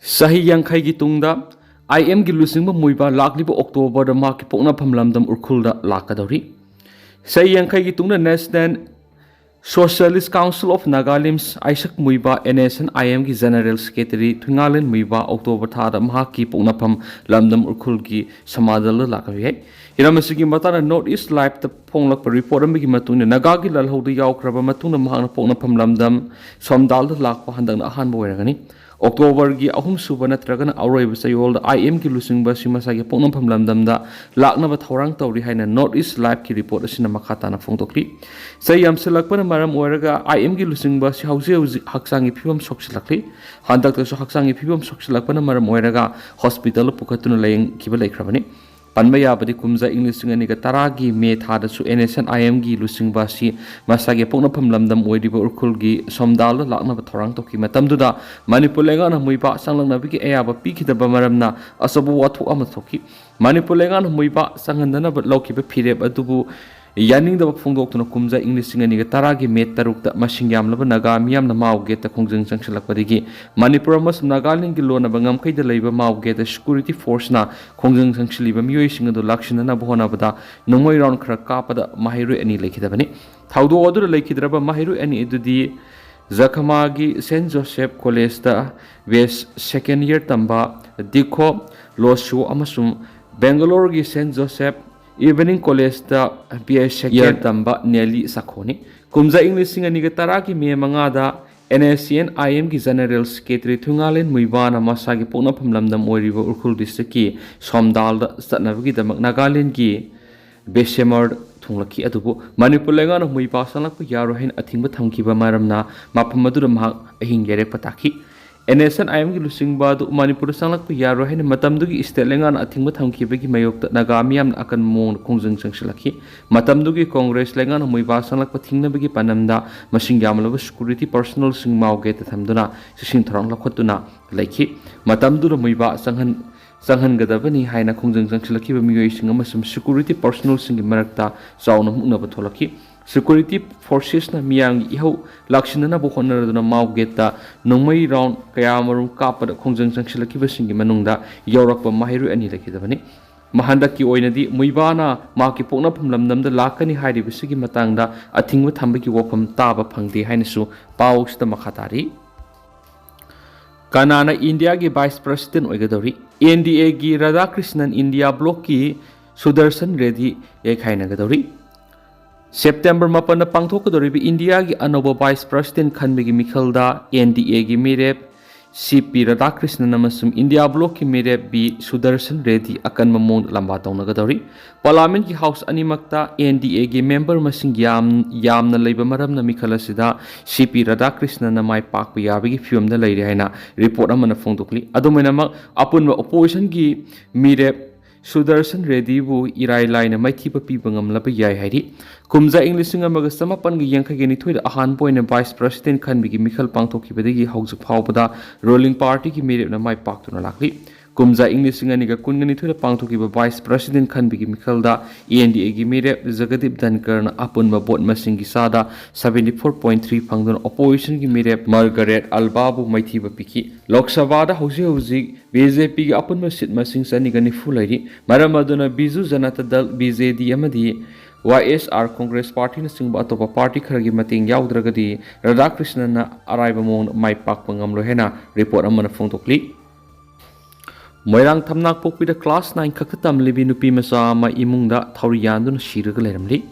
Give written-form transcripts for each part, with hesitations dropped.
Sahi Yankai gi tungda I am gi lusingba muiba lakliba October da ma ki pokna phamlamdam urkhulda lakadori. Sahi Yankai gi tungda National Socialist Council of Nagalim's Isaac Muiba NSN IM gi General Secretary Thungalin Muiba October thada ma ki pokna phamlamdam urkhul gi samadal lakawi. Hiramasi matana North East Live the ponglak report amigi matuna Nagagi lalhoda yaukraba matuna mahana pokna phamlamdam somdal lakpa handang ahan boyragani. October gi ahum suba natragana auroi sayol IM ki lusingba simasa gi poknam phamlamdamda lakna ba thorang tawri haina North East Live ki report asina makhata na phongtokli sayam selakpana maram oiraga IM gi lusingba si hausi haksangi phibam soksilakli handak so haksangi phibam soksilakpana maram oiraga hospital pukhatuna laying kiba laikhrabani Panbaya badi kumza English ngani ga taragi me thada su NSN IM gi lusingba si masage pokna phamlamdam oidiba urkhul gi somdal lakna ba thorang toki matamduda Manipur lenga na muiba sanglangna bigi ayaba pikidaba maramna asabu wathu ama thoki Manipur lenga na muiba sangandana ba lokiba phireb adubu yaning da phongdoktuna kumza English ngani ga taragi me tarukta masing yamlaba naga miyam na mauge ta khongjang changsilakpadigi Manipur mas Nagaland gi lona bangam kai da leiba mauge da security force na khongjang changsiliba miyoi singa do lakshina na bohona bada nongoi round khara kapada mahiru ani lekhidabani thaudo odur lekhidraba mahiru ani edudi Zakhamagi St Joseph College da West second year tamba Dikho Loshu amasum Bangalore gi St Joseph Evening College da BS second year tamba Nelly Sakhoni kumza English singa ni ga taraki me manga da NSCN IM gi General Secretary Thungalen Muibana masagi pokna phamlamdam oiriba urkhul district ki somdal da satnabagi damak Nagaland gi Besemar thunglaki adubu Manipur lenga na muiba sanglakpa yaro hain athingba thamkiba maramna mafam adura mahak ahing yerek pataki NSN IM gi lusingba du Manipur sanglakpa yaro hain matamdugi state lenga na athingba thamkibagi mayokta nagamiyam na akan mong khongjang changsilaki matamdugi Congress lenga na muiba sanglakpa thingnabagi panamda masing yamlaba security personal sing mauge ta thamduna sising thorang lakhotuna laiki matamdura muiba sanghan gadabani haina khongjang changsilaki ba miyoi sing amasum security personal sing marakta chauna mukna ba tholaki security forces na miyang ihau lakshina bo honnaraduna maugeta nongmai round kaya marum kapada khongjang changsilaki ba singi manungda yaurakpa mahiru ani lakidabani mahandaki oinadi muibana maki pokna phamlamdamda lakani hairibisigi matangda athingwa thambagi wofam taba phangde hainasu pawsta makhatari Kanana India ki Vice President oigadori NDA ki Radhakrishnan India block ki Sudarshan Reddy ekhainagadori September mapan na pangthokadori bi India ki anoba Vice President khanbigi mikhalda NDA ki mirep CP Radhakrishnan amasum India block ki mirep bi Sudarshan Reddy akan mamon lamba tawnagadori Parliament ki House animakta NDA ki member masing yamna leiba maramna mikhalasida CP Radhakrishnan na mai pakpa yabagi film da leire haina report amana phongdokli adumainamak apunwa opposition ki mirep Sudarshan Reddy bu irai laina maithipa pibangam laba yai hairi kumza English amaga samapan gi yankhagi ni thoida ahan poina Vice President khanbigi mikhal pangthokibadagi haujuk phawbada ruling party ki mirep na mai paktuna lakli kumza English nganiga kungani thoida pangthokiba Vice President khanbigi mikhalda ENDA gi mirep Jagadip Dhankar na apunba vote masing gi sada 74.3 phangdon opposition gi mirep Margaret Albabu maithiba piki Lok Sabha da hausi BJP gi apunba sit masing sanigani fulairi maramaduna Biju Janata Dal BJD amadi YSR Congress Party na singba atopa party kharagi mating yaudhragadi Radhakrishnan na araiba mon mai pakpa ngamlo hena report amana phongtokli Moirang thamnak pokpida class 9 khakta tamlibi nupi masa ma imungda thauriyanduna siraga leramli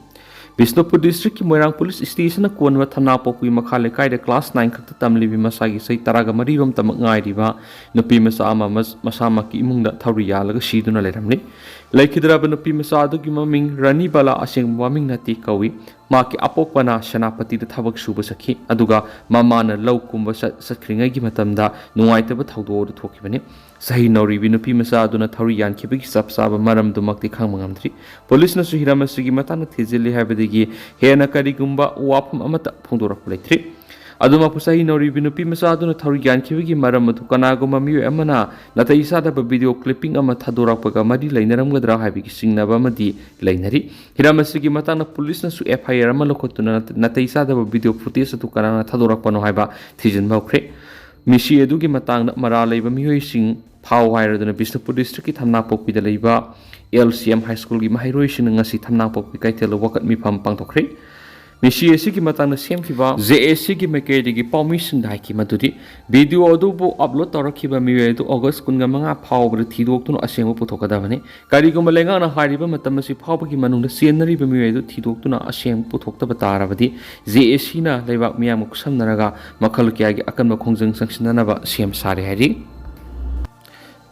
Bisnupur district ki Moirang police station na konwa thamnak pokpi makhale kaida class 9 khakta tamlibi masa gi sei taraga mari rom tamak ngai riba nupi masa ma ki imungda thauriyalaga siduna leramli Laikhidraba nupi masa adu ki maming Rani Bala asing maming nati kawi maki apokpana Shanapati da thabak suba sakhi aduga mamana law kumba sakhringai gi matamda nungaitaba thaudo du thokibani sahi nauri bi nupi masa aduna thauri yankibagi sapsaba maram dumakti khangmangamdri police na su hiramasigi matana thijili habadigi hena karigumba wapam amata phongdorak leithri aduma pusahi nauri bi nupi masa aduna thauri yankibagi maram adu kanaguma miyo amana Natei sada ba video clipping ama thadorakpa madi lainaramgadra habigi singnaba madi lainari hiramasigi matana police na su FIR ama lokhotuna Natei sada ba video footage atu kanana thadorakpa no haiba thijin bawkhre ꯃꯤꯁꯤ ꯑꯗꯨꯒꯤ ꯃꯇꯥꯡꯗ ꯃꯔꯥ ꯂꯩꯕ ꯃꯤꯑꯣꯏꯁꯤꯡ ꯐꯥꯎ ꯍꯥꯏꯔꯗꯨꯅ ꯕꯤꯁꯅꯨꯄꯨꯔ ꯗꯤꯁꯇ꯭ꯔꯤꯛꯀꯤ ꯊꯝꯅꯥꯄꯣꯛꯄꯤꯗ ꯂꯩꯕ LCM ꯍꯥꯏ ꯁ꯭ꯀꯨꯜꯒꯤ ꯃꯍꯩꯔꯣꯏꯁꯤꯡꯅ ꯉꯁꯤ ꯊꯝꯅꯥꯄꯣꯛꯄꯤ ꯀꯩꯊꯦꯜꯗ ꯋꯥꯀꯠ ꯃꯤꯐꯝ ꯄꯥꯡꯊꯣꯛꯈ꯭ꯔꯦ ꯃꯤꯁꯤ ꯑꯁꯤꯒꯤ ꯃꯇꯥꯡꯗ ꯁꯦꯝꯈꯤꯕ JACꯒꯤ ꯃꯥꯏꯀꯩꯗꯒꯤ ꯄꯥꯎꯃꯤꯁꯤꯡꯗ ꯍꯥꯏꯈꯤ ꯃꯗꯨꯗꯤ ꯚꯤꯗꯤꯑꯣ ꯑꯗꯨꯕꯨ ꯑꯞꯂꯣꯗ ꯇꯧꯔꯛꯈꯤꯕ ꯃꯤꯑꯣꯏ ꯑꯗꯨ ꯑꯣꯒꯁꯠ 25 ꯐꯥꯎꯕꯗ ꯊꯤꯗꯣꯛꯇꯨꯅ ꯑꯁꯦꯡꯕ ꯄꯨꯊꯣꯛꯀꯗꯕꯅꯤ ꯀꯔꯤꯒꯨꯝꯕ ꯂꯩꯉꯥꯛꯅ ꯍꯥꯏꯔꯤꯕ ꯃꯇꯝ ꯑꯁꯤ ꯐꯥꯎꯕꯒꯤ ꯃꯅꯨꯡꯗ ꯆꯦꯟꯅꯔꯤꯕ ꯃꯤꯑꯣꯏ ꯑꯗꯨ ꯊꯤꯗꯣꯛꯇꯨꯅ ꯑꯁꯦꯡꯕ ꯄꯨꯊꯣꯛꯇꯕ ꯇꯥꯔꯕꯗꯤ JACꯅ ꯂꯩꯕꯥꯛ ꯃꯤꯌꯥꯝꯒ ꯈꯨꯠꯁꯝꯅꯔꯒ ꯃꯈꯜ ꯀꯌꯥꯒꯤ ꯑꯀꯟꯕ ꯈꯣꯡꯖꯪ ꯆꯪꯁꯤꯟꯅꯅꯕ ꯁꯦꯝ ꯁꯥꯔꯦ ꯍꯥꯏꯔꯤ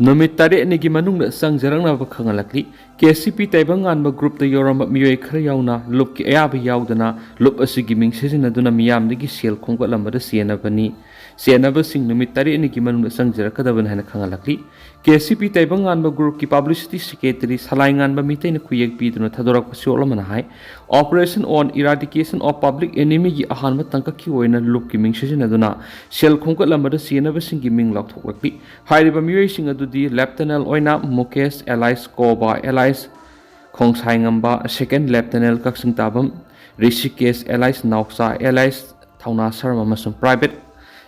ꯅꯨꯃꯤꯠ 9ꯅꯤꯒꯤ ꯃꯅꯨꯡꯗ ꯆꯪꯖꯔꯛꯅꯕ ꯈꯪꯍꯜꯂꯛꯂꯤ KCP ꯇꯥꯏꯕꯪꯉꯥꯟꯕ ꯒ꯭ꯔꯨꯞꯇ ꯌꯥꯎꯔꯝꯕ ꯃꯤꯑꯣꯏ ꯈꯔ ꯌꯥꯎꯅ ꯂꯨꯞꯀꯤ ꯑꯌꯥꯕ ꯌꯥꯎꯗꯅ ꯂꯨꯞ ꯑꯁꯤꯒꯤ ꯃꯤꯡ ꯁꯤꯖꯤꯟꯅꯗꯨꯅ ꯃꯤꯌꯥꯝꯗꯒꯤ ꯁꯦꯜ ꯈꯣꯝꯒꯠꯂꯝꯕꯗ ꯆꯦꯟꯅꯕꯁꯤꯡ ꯅꯨꯃꯤꯠ 9ꯅꯤꯒꯤ ꯃꯅꯨꯡꯗ ꯆꯪꯖꯔꯛꯀꯗꯕꯅꯤ ꯍꯥꯏꯅ ꯈꯪꯍꯜꯂꯛꯂꯤ KCP ꯇꯥꯏꯕꯪꯉꯥꯟꯕ ꯒ꯭ꯔꯨꯞꯀꯤ ꯄꯕ꯭ꯂꯤꯁꯤꯇꯤ ꯁꯦꯀ꯭ꯔꯦꯇꯔꯤ ꯁꯂꯥꯏꯉꯥꯟꯕ ꯃꯤꯇꯩꯅ ꯈꯨꯌꯦꯛ ꯄꯤꯗꯨꯅ ꯊꯥꯗꯣꯔꯛꯄ ꯁꯤꯌꯣꯜ ꯑꯃꯅ ꯍꯥꯏ ꯑꯣꯄꯔꯦꯁꯟ ꯑꯣꯟ ꯏꯔꯥꯗꯤꯀꯦꯁꯟ ꯑꯣꯐ ꯄꯕ꯭ꯂꯤꯛ ꯑꯦꯅꯤꯃꯤꯒꯤ ꯑꯍꯥꯟꯕ ꯇꯥꯡꯀꯛꯀꯤ ꯑꯣꯏꯅ ꯂꯨꯞꯀꯤ ꯃꯤꯡ ꯁꯤꯖꯤꯟꯅꯗꯨꯅ ꯁꯦꯜ ꯈꯣꯝꯒꯠꯂꯝꯕꯗ ꯆꯦꯟꯅꯕꯁꯤꯡꯒꯤ ꯃꯤꯡ ꯂꯥꯎꯊꯣꯛꯂꯛꯂꯤ ꯍꯥꯏꯔꯤꯕ ꯃꯤꯑꯣꯏꯁꯤꯡ ꯑꯗꯨꯗꯤ ꯂꯦꯞꯇꯅꯦꯟ ꯑꯣꯏꯅ ꯃꯨꯀꯦꯁ ꯑꯦꯂꯥꯏꯁ ꯀꯣꯕꯥ ꯑꯦꯂꯥꯏꯁ ꯈꯣꯡꯁꯥꯏꯉꯝꯕ ꯁꯦꯀꯦꯟ ꯂꯦꯞꯇꯅꯦꯟ ꯀꯛꯆꯤꯡ ꯇꯥꯕꯝ ꯔꯤꯁꯤꯀꯦꯁ ꯑꯦꯂꯥꯏꯁ ꯅꯥꯎꯆꯥ ꯑꯦꯂꯥꯏꯁ ꯊꯧꯅꯥ ꯁꯔꯝ ꯑꯃꯁꯨꯡ private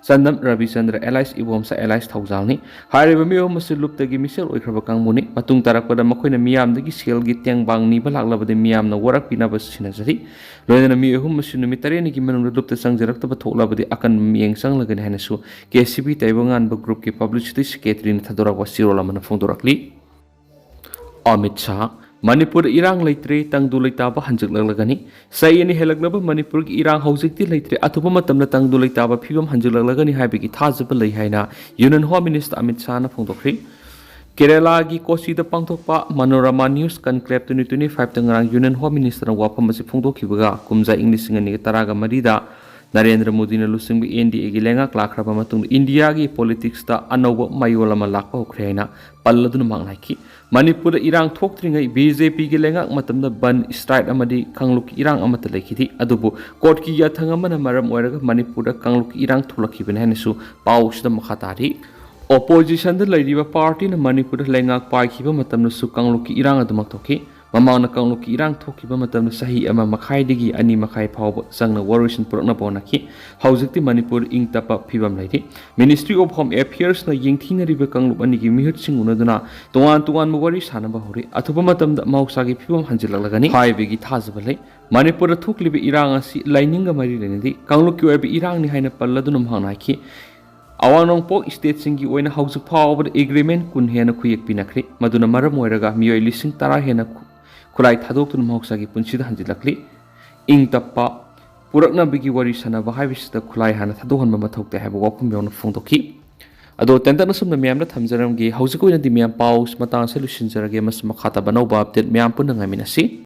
Chandam Rabichandra alias Ibomcha alias ꯊꯧꯖꯥꯜꯅꯤ ꯍꯥꯏꯔꯤꯕ ꯃꯤꯑꯣꯏ ꯑꯁꯤ ꯂꯨꯞꯇꯒꯤ ꯃꯤꯁꯦꯜ ꯑꯣꯏꯈ꯭ꯔꯕ ꯀꯥꯡꯕꯨꯅꯤ ꯃꯇꯨꯡ ꯇꯥꯔꯛꯄꯗ ꯃꯈꯣꯏꯅ ꯃꯤꯌꯥꯝꯗꯒꯤ ꯁꯦꯜꯒꯤ ꯇꯦꯡꯕꯥꯡ ꯅꯤꯕ ꯂꯥꯛꯂꯕꯗꯤ ꯃꯤꯌꯥꯝꯅ ꯋꯥꯔꯛꯄꯤꯅꯕ ꯁꯤꯟꯅꯖꯔꯤ ꯂꯣꯏꯅꯅ ꯃꯤꯑꯣꯏ ꯑꯍꯨꯝ ꯑꯁꯤ ꯅꯨꯃꯤꯠ 9ꯅꯤꯒꯤ ꯃꯅꯨꯡꯗ ꯂꯨꯞꯇ ꯆꯪꯖꯔꯛꯇꯕ ꯊꯣꯛꯂꯕꯗꯤ ꯑꯀꯟꯕ ꯃꯤꯠꯌꯦꯡ ꯆꯪꯂꯒꯅꯤ ꯍꯥꯏꯅꯁꯨ KCP ꯇꯥꯏꯕꯪꯉꯥꯟꯕ ꯒ꯭ꯔꯨꯞꯀꯤ ꯄꯕ꯭ꯂꯤꯁꯤꯇꯤ ꯁꯦꯀ꯭ꯔꯦꯇꯔꯤꯅ ꯊꯥꯗꯣꯔꯛꯄ ꯆꯤꯔꯣꯜ ꯑꯃꯅ ꯐꯣꯡꯗꯣꯔꯛꯂꯤ ꯑꯃꯤꯠ ꯁꯥꯍ ꯃꯅꯤꯄꯨꯔꯗ ꯏꯔꯥꯡ ꯂꯩꯇ꯭ꯔꯦ ꯇꯪꯗꯨ ꯂꯩꯇꯥꯕ ꯍꯟꯖꯤꯜꯂꯛꯂꯒꯅꯤ ꯆꯍꯤ 2 ꯍꯦꯜꯂꯛꯂꯕ ꯃꯅꯤꯄꯨꯔꯒꯤ ꯏꯔꯥꯡ ꯍꯧꯖꯤꯛꯇꯤ ꯂꯩꯇ꯭ꯔꯦ ꯑꯊꯨꯕ ꯃꯇꯝꯗ ꯇꯪꯗꯨ ꯂꯩꯇꯥꯕ ꯐꯤꯕꯝ ꯍꯟꯖꯤꯜꯂꯛꯂꯒꯅꯤ ꯍꯥꯏꯕꯒꯤ ꯊꯥꯖꯕ ꯂꯩ ꯍꯥꯏꯅ ꯌꯨꯅꯤꯌꯟ ꯍꯣꯝ ꯃꯤꯅꯤꯁꯇꯔ ꯑꯃꯤꯠ ꯁꯥꯍꯅ ꯐꯣꯡꯗꯣꯛꯈ꯭ꯔꯤ ꯀꯦꯔꯂꯥꯒꯤ ꯀꯣꯆꯤꯗ ꯄꯥꯡꯊꯣꯛꯄ ꯃꯅꯣꯔꯃꯥ ꯅ꯭ꯌꯨꯁ ꯀꯟꯀ꯭ꯂꯦꯕ 2025ꯇ ꯉꯔꯥꯡ ꯌꯨꯅꯤꯌꯟ ꯍꯣꯝ ꯃꯤꯅꯤꯁꯇꯔꯅ ꯋꯥꯐꯝ ꯑꯁꯤ ꯐꯣꯡꯗꯣꯛꯈꯤꯕꯒ ꯀꯨꯝꯖꯥ 2013ꯗ ꯅꯔꯦꯟꯗ꯭ꯔ ꯃꯣꯗꯤꯅ ꯂꯨꯆꯤꯡꯕ NDAꯒꯤ ꯂꯩꯉꯥꯛ ꯂꯥꯛꯈ꯭ꯔꯕ ꯃꯇꯨꯡꯗ ꯏꯟꯗꯤꯌꯥꯒꯤ ꯄꯣꯂꯤꯇꯤꯛꯁꯇ ꯑꯅꯧꯕ ꯃꯌꯣꯜ ꯑꯃ ꯂꯥꯛꯄ ꯍꯧꯈ꯭ꯔꯦ ꯍꯥꯏꯅ ꯄꯜꯂꯗꯨꯅ ꯃꯍꯥꯛꯅ ꯍꯥꯏꯈꯤ ꯃꯅꯤꯄꯨꯔꯗ ꯏꯔꯥꯡ ꯊꯣꯛꯇ꯭ꯔꯤꯉꯩ BJPꯒꯤ ꯂꯩꯉꯥꯛ ꯃꯇꯝꯗ ꯕꯟ ꯁ꯭ꯇ꯭ꯔꯥꯏꯛ ꯑꯃꯗꯤ ꯀꯥꯡꯂꯨꯞꯀꯤ ꯏꯔꯥꯡ ꯑꯃꯠꯇ ꯂꯩꯈꯤꯗꯦ ꯑꯗꯨꯕꯨ ꯀꯣꯔꯠꯀꯤ ꯌꯥꯊꯪ ꯑꯃꯅ ꯃꯔꯝ ꯑꯣꯏꯔꯒ ꯃꯅꯤꯄꯨꯔꯗ ꯀꯥꯡꯂꯨꯞꯀꯤ ꯏꯔꯥꯡ ꯊꯣꯛꯂꯛꯈꯤꯕꯅꯤ ꯍꯥꯏꯅꯁꯨ ꯄꯥꯎꯁꯤꯗ ꯃꯈꯥ ꯇꯥꯔꯤ ꯑꯣꯄꯣꯖꯤꯁꯟꯗ ꯂꯩꯔꯤꯕ ꯄꯥꯔꯇꯤꯅ ꯃꯅꯤꯄꯨꯔꯗ ꯂꯩꯉꯥꯛ ꯄꯥꯏꯈꯤꯕ ꯃꯇꯝꯗꯁꯨ ꯀꯥꯡꯂꯨꯞꯀꯤ ꯏꯔꯥꯡ ꯑꯗꯨꯃꯛ ꯊꯣꯛꯈꯤ ꯃꯃꯥꯡꯗ ꯀꯥꯡꯂꯨꯞꯀꯤ ꯏꯔꯥꯡ ꯊꯣꯛꯈꯤꯕ ꯃꯇꯝꯗ ꯆꯍꯤ 1.5ꯗꯒꯤ 2.5 ꯐꯥꯎꯕ ꯆꯪꯅ ꯋꯥꯔꯣꯏꯁꯤꯟ ꯄꯨꯔꯛꯅꯕ ꯍꯣꯠꯅꯈꯤ ꯍꯧꯖꯤꯛꯇꯤ ꯃꯅꯤꯄꯨꯔ ꯏꯪ ꯇꯞꯄ ꯐꯤꯕꯝ ꯂꯩꯔꯤ ꯃꯤꯅꯤꯁꯇ꯭ꯔꯤ ꯑꯣꯐ ꯍꯣꯝ ꯑꯦꯐꯤꯌꯔꯁꯅ ꯌꯦꯡꯊꯤꯅꯔꯤꯕ ꯀꯥꯡꯂꯨꯞ ꯑꯅꯤꯒꯤ ꯃꯤꯍꯨꯠꯁꯤꯡ ꯎꯅꯗꯨꯅ ꯇꯣꯉꯥꯟꯕ ꯋꯥꯔꯤ ꯁꯥꯅꯕ ꯍꯧꯔꯤ ꯑꯊꯨꯕ ꯃꯇꯝꯗ ꯃꯍꯧꯁꯥꯒꯤ ꯐꯤꯕꯝ ꯍꯟꯖꯤꯜꯂꯛꯂꯒꯅꯤ ꯍꯥꯏꯕꯒꯤ ꯊꯥꯖꯕ ꯂꯩ ꯃꯅꯤꯄꯨꯔꯗ ꯊꯣꯛꯂꯤꯕ ꯏꯔꯥꯡ ꯑꯁꯤ ꯂꯥꯏꯅꯤꯡꯒ ꯃꯔꯤ ꯂꯩꯅꯗꯦ ꯀꯥꯡꯂꯨꯞꯀꯤ ꯑꯣꯏꯕ ꯏꯔꯥꯡꯅꯤ ꯍꯥꯏꯅ ꯄꯜꯂꯗꯨꯅ ꯃꯍꯥꯛꯅ ꯍꯥꯏꯈꯤ ꯑꯋꯥꯡ ꯅꯣꯡꯄꯣꯛ ꯁ꯭ꯇꯦꯠꯁꯤꯡꯒꯤ ꯑꯣꯏꯅ ꯍꯧꯖꯤꯛ ꯐꯥꯎꯕꯗ ꯑꯦꯒ꯭ꯔꯤꯃꯦꯟ 10 ꯍꯦꯟꯅ ꯈꯨꯌꯦꯛ ꯄꯤꯅꯈ꯭ꯔꯦ ꯃꯗꯨꯅ ꯃꯔꯝ ꯑꯣꯏꯔꯒ ꯃꯤꯑꯣꯏ 10,000 ꯍꯦꯟꯅ ꯈꯨꯠꯂꯥꯏ ꯊꯥꯗꯣꯛꯇꯨꯅ ꯃꯍꯧꯁꯥꯒꯤ ꯄꯨꯟꯁꯤꯗ ꯍꯟꯖꯤꯜꯂꯛꯂꯤ ꯏꯪ ꯇꯞꯄ ꯄꯨꯔꯛꯅꯕꯒꯤ ꯋꯥꯔꯤ ꯁꯥꯅꯕ ꯍꯥꯏꯕꯁꯤꯗ ꯈꯨꯠꯂꯥꯏ ꯍꯥꯟꯅ ꯊꯥꯗꯣꯛꯍꯟꯕ ꯃꯊꯧ ꯇꯥꯏ ꯍꯥꯏꯕ ꯋꯥꯐꯝ ꯌꯥꯎꯅ ꯐꯣꯡꯗꯣꯛꯈꯤ ꯑꯗꯣ ꯇꯦꯟꯇꯛꯅ ꯁꯨꯝꯅ ꯃꯌꯥꯝꯗ ꯊꯝꯖꯔꯝꯒꯦ ꯍꯧꯖꯤꯛ ꯑꯣꯏꯅꯗꯤ ꯃꯌꯥꯝ ꯄꯥꯎ ꯃꯇꯥꯡ ꯑꯁꯤ ꯂꯣꯏꯁꯤꯟꯖꯔꯒꯦ ꯃꯈꯥ ꯇꯥꯕ ꯑꯅꯧꯕ ꯑꯞꯗꯦꯠ ꯃꯌꯥꯝ ꯄꯨꯟꯅ ꯉꯥꯏꯃꯤꯟꯅꯁꯤ